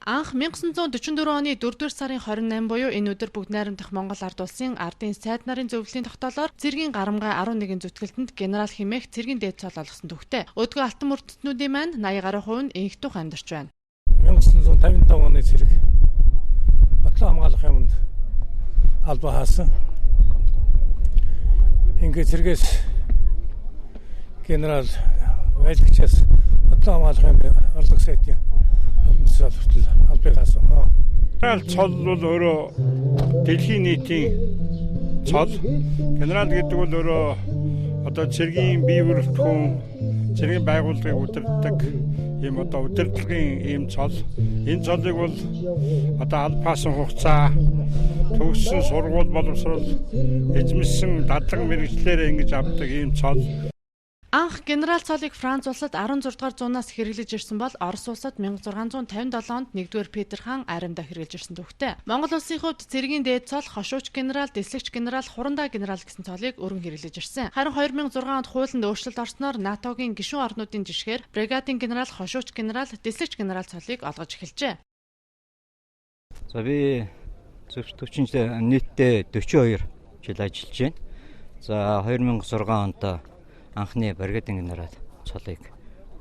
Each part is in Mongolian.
Анх 1944 оны 4-р сарын 28 буюу энэ өдөр бүгд найрамдах Монгол ард улсын ардын сайд нарын зөвлөлийн тогтоолоор цэргийн гарамгай 11 зүтгэлтэнд генерал хэмээх цэргийн дээд цол олгосон төвхтэй. Өдгөө алтан мөрдөснүүдийн маань 80 гаруй% нь инх тух амьдарч байна. 1955 оны цэрэг Батлан хамгаалахын өмнө албаа хаасан. Ингээд цэргээс генерал Вайлгчаас Батлан хамгаалахын орлого сайтын алмсрал хүртэл албыг хаасан. Генерал цол бол өөрөө дэлхийн нийтийн цол. Генерал гэдэг бол өөрөө одоо цэргийн бие бүрэлдэхүүн, цэргийн байгууллагыг удирддаг ийм одоо удирдлагын ийм цол. Энэ цолыг бол одоо албаасан хугацаа, төгссөн сургууль боловсрол, эзэмшсэн дадлаг мэргэжлээр ингэж авдаг ийм цол. Анх генерал цолыг Франц улсад 16 дугаар зуунаас хэрэглэж ирсэн бол Орос улсад 1657 онд 1-р Петр хаан аримдаа хэрэглэж ирсэн төвхтэй. Монгол улсын хувьд цэргийн дээд цол, хошууч генерал, дэслэгч генерал, хурандаа генерал гэсэн цолыг өргөн хэрэглэж ирсэн. Харин 2006 онд хуулинд өөрчлөлт орсноор НАТОгийн гишүүн орнуудын жишгээр бригадын генерал, хошууч генерал, дэслэгч генерал цолыг олгож эхэлжээ. За би зөвчтөвчөнд нийтдээ 42 жил ажиллаж байна. За 2006 онд анхны бригадын генерал цолыг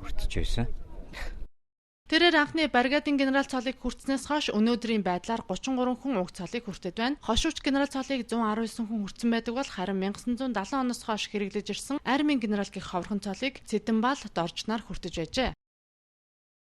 хүртэж байсан. Тэрээр анхны бригадын генерал цолыг хүртснээс хойш өнөөдрийн байдлаар 33 хүн уг цолыг хүртэж байна. Хошууч генерал цолыг 119 хүн хүртсэн байдаг бол харин 1970 оноос хойш хэрэглэж ирсэн армийн генерал гэх ховрхон цолыг Цэдэнбал, Доржнаар хүртэж байжээ.